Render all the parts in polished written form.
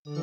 Okay,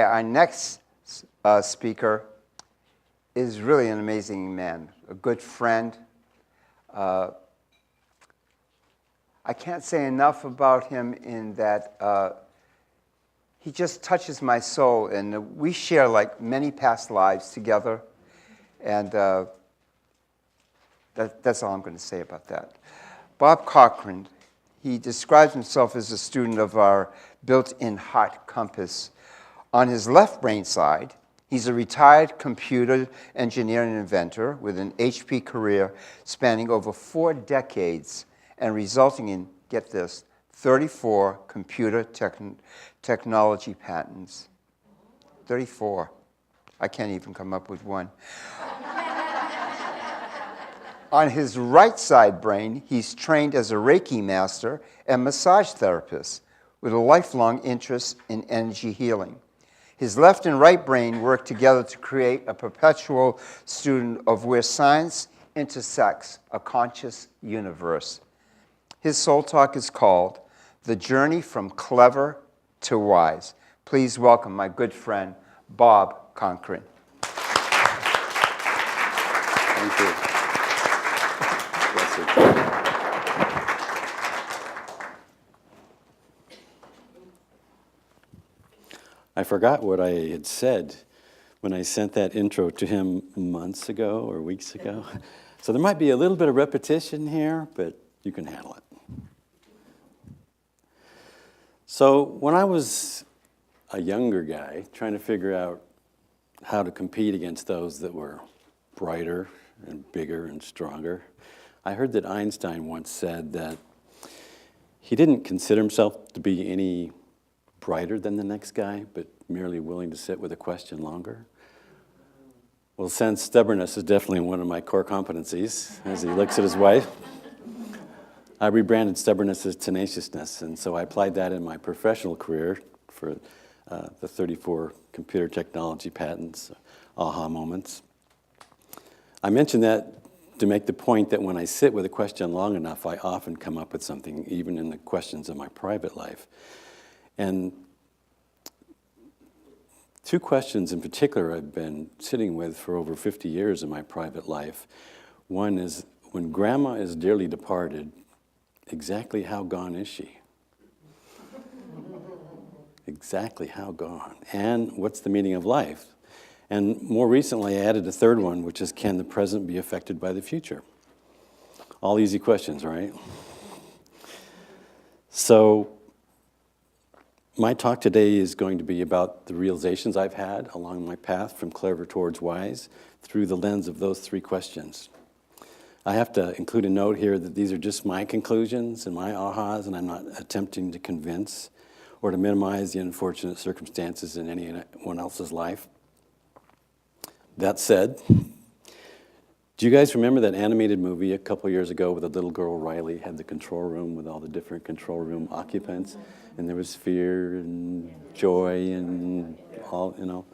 our next speaker is really an amazing man, a good friend. I can't say enough about him in that he just touches my soul, and we share like many past lives together, and that's all I'm going to say about that. Bob Cochran, he describes himself as a student of our built-in heart compass. On his left brain side, he's a retired computer engineer and inventor with an HP career spanning over 4 decades and resulting in, get this, 34 computer technology patents. 34. I can't even come up with one. On his right side brain, he's trained as a Reiki master and massage therapist with a lifelong interest in energy healing. His left and right brain work together to create a perpetual student of where science intersects a conscious universe. His soul talk is called The Journey from Clever to Wise. Please welcome my good friend, Bob Cochran. Thank you. I forgot what I had said when I sent that intro to him months ago or weeks ago. So there might be a little bit of repetition here, but you can handle it. So when I was a younger guy trying to figure out how to compete against those that were brighter and bigger and stronger, I heard that Einstein once said that he didn't consider himself to be any brighter than the next guy, but merely willing to sit with a question longer. Well, since stubbornness is definitely one of my core competencies, as he looks at his wife, I rebranded stubbornness as tenaciousness, and so I applied that in my professional career for the 34 computer technology patents, aha moments. I mentioned that to make the point that when I sit with a question long enough, I often come up with something, even in the questions of my private life. And 2 questions in particular I've been sitting with for over 50 years in my private life. One is, when Grandma is dearly departed, exactly how gone is she? Exactly how gone? And what's the meaning of life? And more recently, I added a 3rd one, which is, can the present be affected by the future? All easy questions, right? So my talk today is going to be about the realizations I've had along my path from clever towards wise through the lens of those 3 questions. I have to include a note here that these are just my conclusions and my ahas, and I'm not attempting to convince or to minimize the unfortunate circumstances in anyone else's life. That said, do you guys remember that animated movie a couple years ago with the little girl Riley had the control room with all the different control room occupants? And there was fear and joy and all, you know.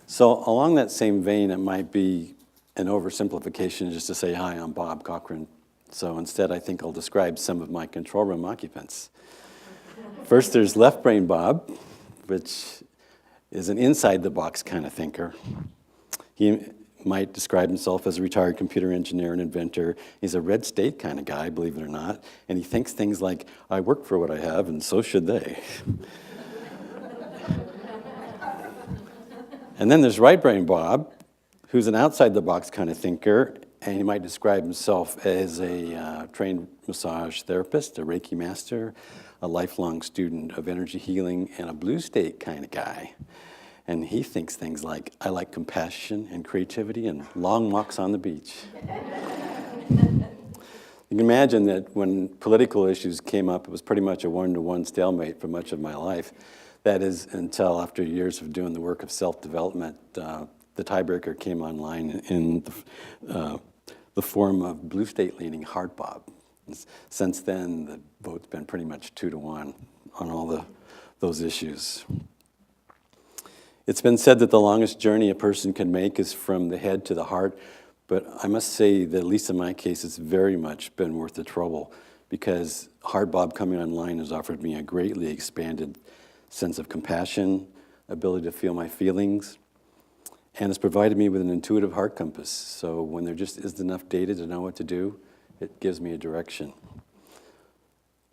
So along that same vein, it might be an oversimplification just to say, hi, I'm Bob Cochran. So instead, I think I'll describe some of my control room occupants. First, there's left brain Bob, which is an inside-the-box kind of thinker. He might describe himself as a retired computer engineer and inventor. He's a red state kind of guy, believe it or not, and he thinks things like, I work for what I have, and so should they. And then there's right brain Bob, who's an outside-the-box kind of thinker, and he might describe himself as a trained massage therapist, a Reiki master, a lifelong student of energy healing, and a blue state kind of guy. And he thinks things like, I like compassion and creativity and long walks on the beach. You can imagine that when political issues came up, it was pretty much a 1-to-1 stalemate for much of my life. That is, until after years of doing the work of self-development, the tiebreaker came online in the form of blue state-leaning hard Bob. Since then, the vote's been pretty much 2-to-1 on all the those issues. It's been said that the longest journey a person can make is from the head to the heart, but I must say that at least in my case, it's very much been worth the trouble, because Heart Bob coming online has offered me a greatly expanded sense of compassion, ability to feel my feelings, and it's provided me with an intuitive heart compass. So when there just isn't enough data to know what to do, it gives me a direction.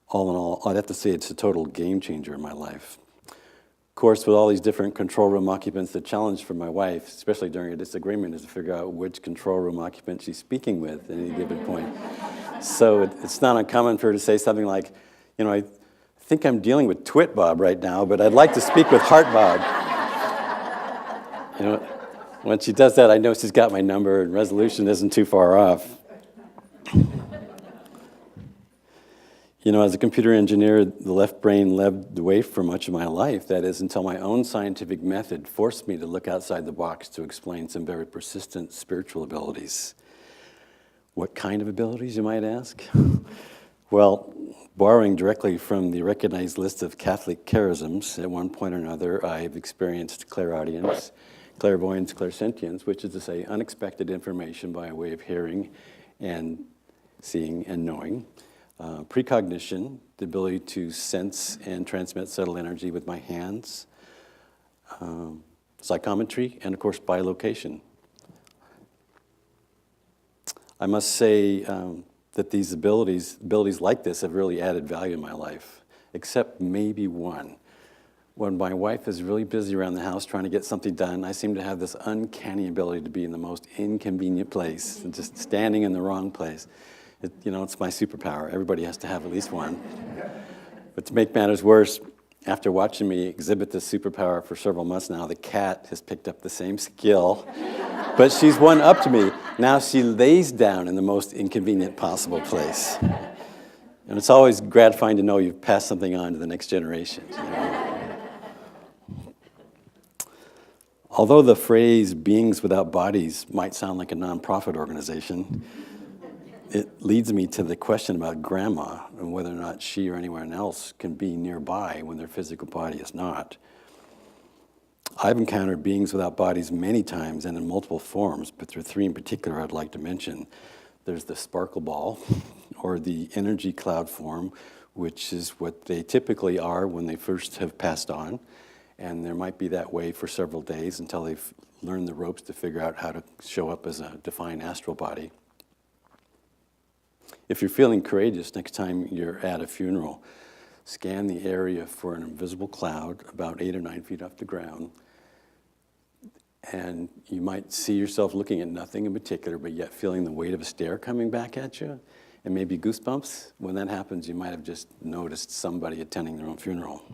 All in all, I'd have to say it's a total game changer in my life. Of course, with all these different control room occupants, the challenge for my wife, especially during a disagreement, is to figure out which control room occupant she's speaking with at any given point. So it's not uncommon for her to say something like, I think I'm dealing with Twit Bob right now, but I'd like to speak with Heart Bob. When she does that, I know she's got my number and resolution isn't too far off. As a computer engineer, the left brain led the way for much of my life. That is, until my own scientific method forced me to look outside the box to explain some very persistent spiritual abilities. What kind of abilities, you might ask? Well, borrowing directly from the recognized list of Catholic charisms, at one point or another, I've experienced clairaudience, clairvoyance, clairsentience, which is to say unexpected information by way of hearing and seeing and knowing. Precognition, the ability to sense and transmit subtle energy with my hands, psychometry, and of course bilocation. I must say that these abilities like this have really added value in my life, except maybe one. When my wife is really busy around the house trying to get something done, I seem to have this uncanny ability to be in the most inconvenient place, and just standing in the wrong place. It's my superpower. Everybody has to have at least one. But to make matters worse, after watching me exhibit this superpower for several months now, the cat has picked up the same skill, but she's one up to me. Now she lays down in the most inconvenient possible place. And it's always gratifying to know you've passed something on to the next generation. Although the phrase beings without bodies might sound like a nonprofit organization, it leads me to the question about grandma and whether or not she or anyone else can be nearby when their physical body is not. I've encountered beings without bodies many times and in multiple forms, but there are three in particular I'd like to mention. There's the sparkle ball, or the energy cloud form, which is what they typically are when they first have passed on, and there might be that way for several days until they've learned the ropes to figure out how to show up as a defined astral body. If you're feeling courageous next time you're at a funeral, scan the area for an invisible cloud about 8 or 9 feet off the ground, and you might see yourself looking at nothing in particular, but yet feeling the weight of a stare coming back at you, and maybe goosebumps. When that happens, you might have just noticed somebody attending their own funeral.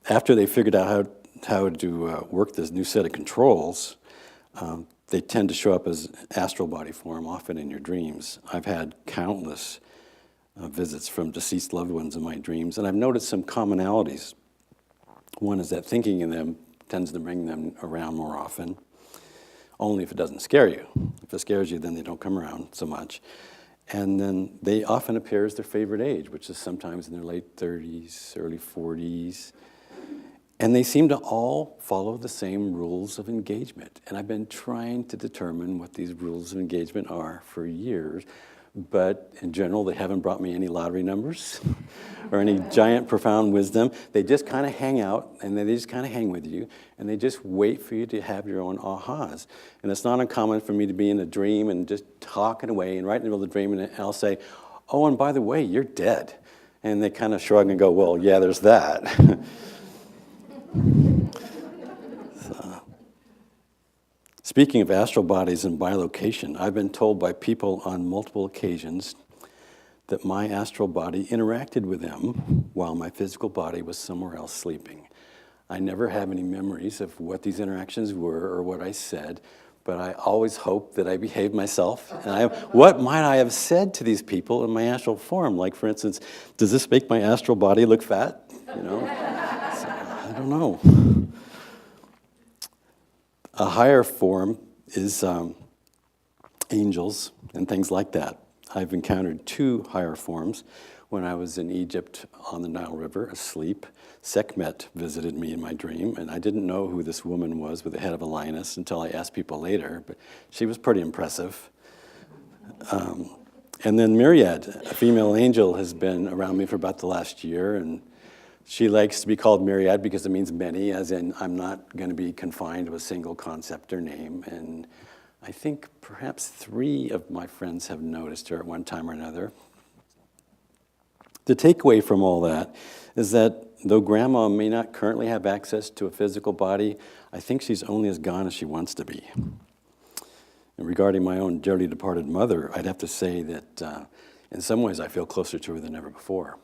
After they figured out how to work this new set of controls, they tend to show up as astral body form, often in your dreams. I've had countless visits from deceased loved ones in my dreams, and I've noticed some commonalities. One is that thinking in them tends to bring them around more often, only if it doesn't scare you. If it scares you, then they don't come around so much. And then they often appear as their favorite age, which is sometimes in their late 30s, early 40s. And they seem to all follow the same rules of engagement. And I've been trying to determine what these rules of engagement are for years, but in general, they haven't brought me any lottery numbers or any giant profound wisdom. They just kind of hang out, and they just kind of hang with you, and they just wait for you to have your own ahas. And it's not uncommon for me to be in a dream and just talking away, and right in the middle of the dream, and I'll say, "Oh, and by the way, you're dead." And they kind of shrug and go, "Well, yeah, there's that." Speaking of astral bodies and bilocation, I've been told by people on multiple occasions that my astral body interacted with them while my physical body was somewhere else sleeping. I never have any memories of what these interactions were or what I said, but I always hope that I behaved myself. And what might I have said to these people in my astral form? Like, for instance, does this make my astral body look fat? So, I don't know. A higher form is angels and things like that. I've encountered 2 higher forms. when I was in Egypt on the Nile River, asleep. Sekhmet visited me in my dream, and I didn't know who this woman was with the head of a lioness until I asked people later, but she was pretty impressive. And then Myriad, a female angel, has been around me for about the last year, and she likes to be called Myriad because it means many, as in I'm not going to be confined to a single concept or name. And I think perhaps 3 of my friends have noticed her at one time or another. The takeaway from all that is that though Grandma may not currently have access to a physical body, I think she's only as gone as she wants to be. And regarding my own dearly departed mother, I'd have to say that in some ways I feel closer to her than ever before.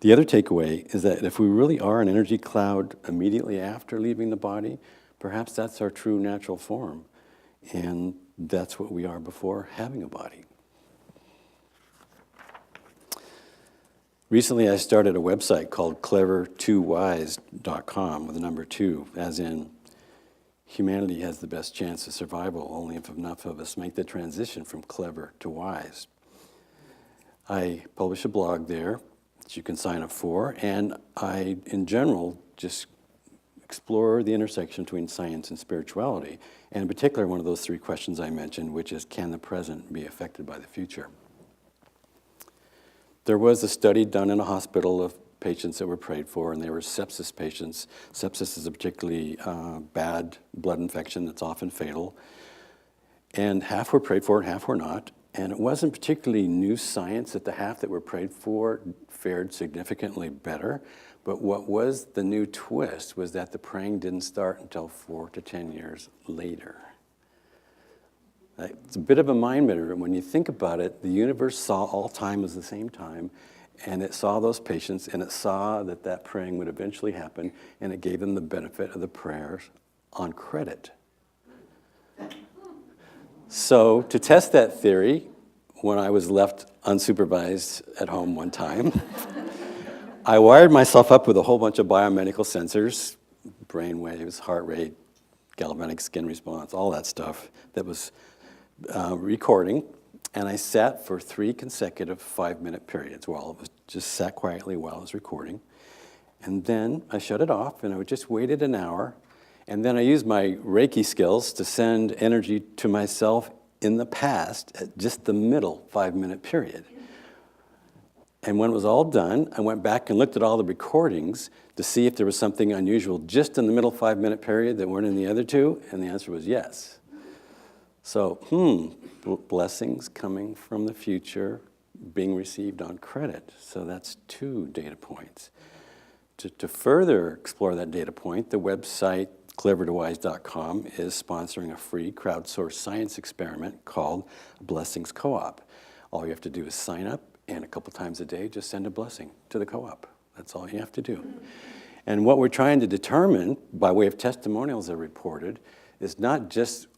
The other takeaway is that if we really are an energy cloud immediately after leaving the body, perhaps that's our true natural form. And that's what we are before having a body. Recently, I started a website called clever2wise.com with the number 2, as in humanity has the best chance of survival only if enough of us make the transition from clever to wise. I publish a blog there that you can sign up for, and I, in general, just explore the intersection between science and spirituality, and in particular, one of those 3 questions I mentioned, which is, can the present be affected by the future? There was a study done in a hospital of patients that were prayed for, and they were sepsis patients. Sepsis is a particularly bad blood infection that's often fatal. And half were prayed for and half were not. And it wasn't particularly new science that the half that were prayed for fared significantly better. But what was the new twist was that the praying didn't start until 4 to 10 years later. It's a bit of a mind bender. When you think about it, the universe saw all time as the same time, and it saw those patients, and it saw that that praying would eventually happen, and it gave them the benefit of the prayers on credit. So to test that theory, when I was left unsupervised at home one time, I wired myself up with a whole bunch of biomedical sensors, brain waves, heart rate, galvanic skin response, all that stuff that was recording, and I sat for 3 consecutive 5-minute periods while it was just sat quietly while I was recording. And then I shut it off, and I just waited an hour, and then I used my Reiki skills to send energy to myself in the past at just the middle 5-minute period. And when it was all done, I went back and looked at all the recordings to see if there was something unusual just in the middle 5-minute period that weren't in the other 2, and the answer was yes. So, blessings coming from the future being received on credit. So that's 2 data points. To further explore that data point, the website clever2wise.com is sponsoring a free crowdsourced science experiment called Blessings Co-op. All you have to do is sign up, and a couple times a day, just send a blessing to the co-op. That's all you have to do. And what we're trying to determine, by way of testimonials that are reported, is not just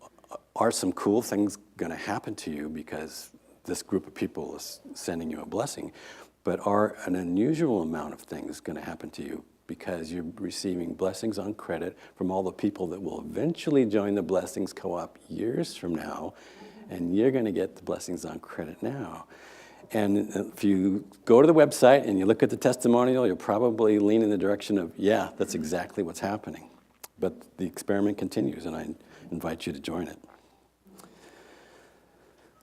are some cool things going to happen to you because this group of people is sending you a blessing, but are an unusual amount of things going to happen to you because you're receiving blessings on credit from all the people that will eventually join the Blessings Co-op years from now, and you're going to get the blessings on credit now. And if you go to the website and you look at the testimonial, you'll probably lean in the direction of, yeah, that's exactly what's happening. But the experiment continues, and I invite you to join it.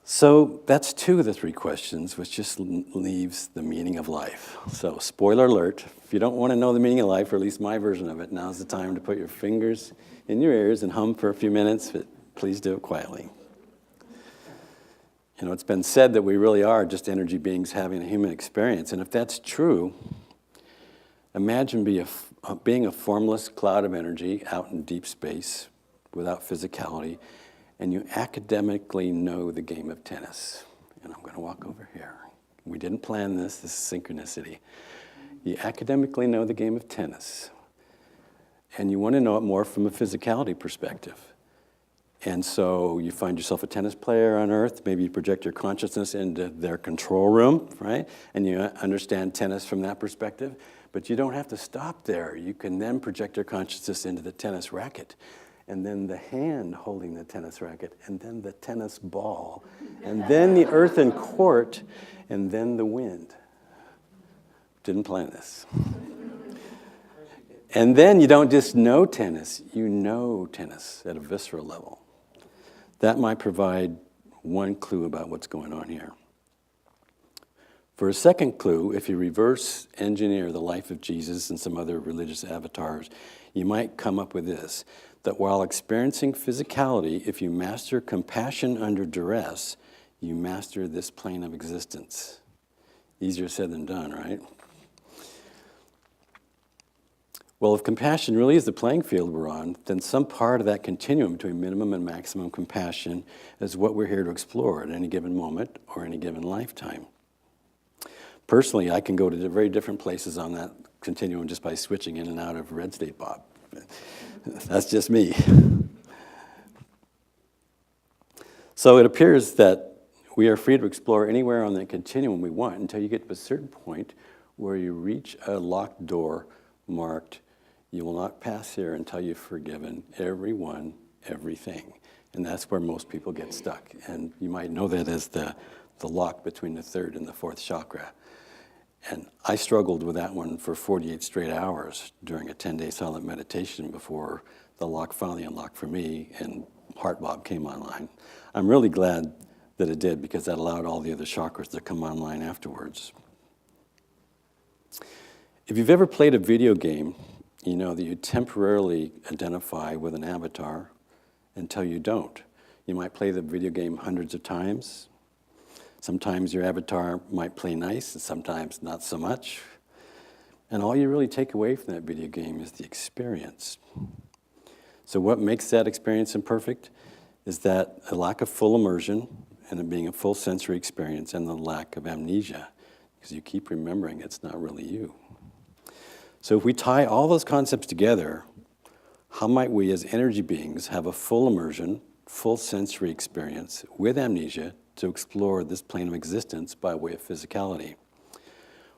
So that's 2 of the 3 questions, which just leaves the meaning of life. So spoiler alert, if you don't want to know the meaning of life, or at least my version of it, now's the time to put your fingers in your ears and hum for a few minutes, but please do it quietly. You know, it's been said that we really are just energy beings having a human experience, and if that's true, imagine being a formless cloud of energy out in deep space without physicality, and you academically know the game of tennis. And I'm going to walk over here. We didn't plan this. This is synchronicity. You academically know the game of tennis, and you want to know it more from a physicality perspective. And so you find yourself a tennis player on Earth. Maybe you project your consciousness into their control room, right? And you understand tennis from that perspective. But you don't have to stop there. You can then project your consciousness into the tennis racket, and then the hand holding the tennis racket, and then the tennis ball, and then the earthen court, and then the wind. Didn't plan this. And then you don't just know tennis, you know tennis at a visceral level. That might provide one clue about what's going on here. For a second clue, if you reverse engineer the life of Jesus and some other religious avatars, you might come up with this, that while experiencing physicality, if you master compassion under duress, you master this plane of existence. Easier said than done, right? Well, if compassion really is the playing field we're on, then some part of that continuum between minimum and maximum compassion is what we're here to explore at any given moment or any given lifetime. Personally, I can go to very different places on that continuum just by switching in and out of Red State Bob. That's just me. So it appears that we are free to explore anywhere on that continuum we want until you get to a certain point where you reach a locked door marked, "You will not pass here until you've forgiven everyone, everything." And that's where most people get stuck. And you might know that as the lock between the third and the fourth chakra. And I struggled with that one for 48 straight hours during a 10-day silent meditation before the lock finally unlocked for me and Heart Bob came online. I'm really glad that it did because that allowed all the other chakras to come online afterwards. If you've ever played a video game, you know that you temporarily identify with an avatar until you don't. You might play the video game hundreds of times. Sometimes your avatar might play nice, and sometimes not so much. And all you really take away from that video game is the experience. So what makes that experience imperfect is that a lack of full immersion and it being a full sensory experience and the lack of amnesia, because you keep remembering it's not really you. So if we tie all those concepts together, how might we as energy beings have a full immersion, full sensory experience with amnesia to explore this plane of existence by way of physicality?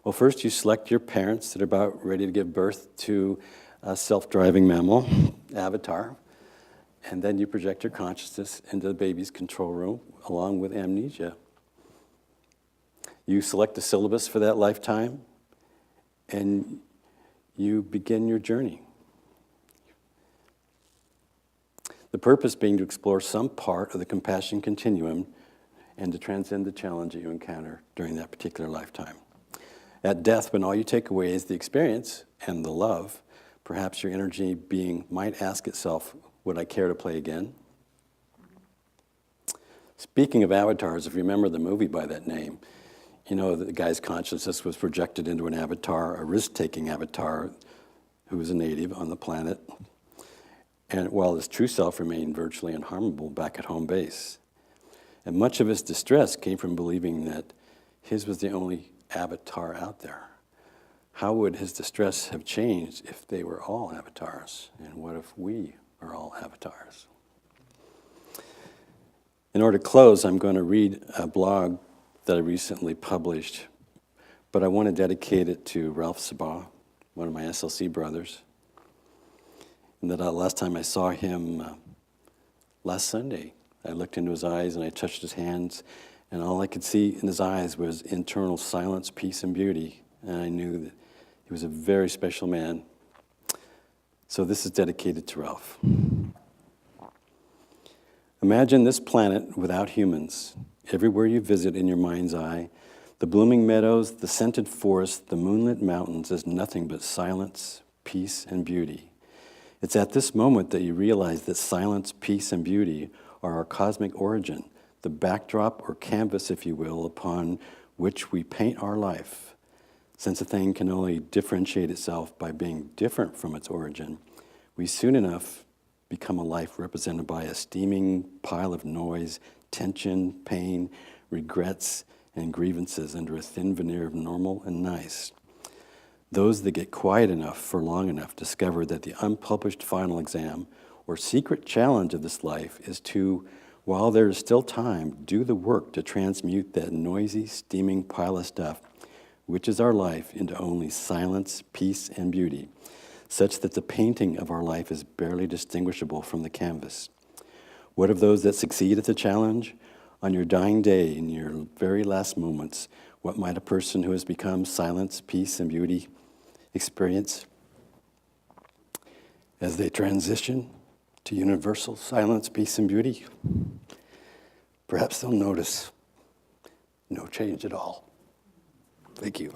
Well, first you select your parents that are about ready to give birth to a self-driving mammal, avatar, and then you project your consciousness into the baby's control room along with amnesia. You select a syllabus for that lifetime, and you begin your journey. The purpose being to explore some part of the compassion continuum and to transcend the challenge that you encounter during that particular lifetime. At death, when all you take away is the experience and the love, perhaps your energy being might ask itself, would I care to play again? Speaking of avatars, if you remember the movie by that name, you know that the guy's consciousness was projected into an avatar, a risk-taking avatar who was a native on the planet, and while his true self remained virtually unharmable back at home base. And much of his distress came from believing that his was the only avatar out there. How would his distress have changed if they were all avatars? And what if we are all avatars? In order to close, I'm going to read a blog that I recently published, but I want to dedicate it to Ralph Sabah, one of my SLC brothers. And that last time I saw him last Sunday, I looked into his eyes and I touched his hands, and all I could see in his eyes was internal silence, peace, and beauty. And I knew that he was a very special man. So this is dedicated to Ralph. Imagine this planet without humans. Everywhere you visit in your mind's eye, the blooming meadows, the scented forests, the moonlit mountains is nothing but silence, peace, and beauty. It's at this moment that you realize that silence, peace, and beauty are our cosmic origin, the backdrop or canvas, if you will, upon which we paint our life. Since a thing can only differentiate itself by being different from its origin, we soon enough become a life represented by a steaming pile of noise, tension, pain, regrets, and grievances under a thin veneer of normal and nice. Those that get quiet enough for long enough discover that the unpublished final exam or secret challenge of this life is to, while there is still time, do the work to transmute that noisy, steaming pile of stuff, which is our life, into only silence, peace, and beauty, such that the painting of our life is barely distinguishable from the canvas. What of those that succeed at the challenge? On your dying day, in your very last moments, What might a person who has become silence, peace, and beauty experience as they transition to universal silence, peace, and beauty? Perhaps they'll notice no change at all. Thank you.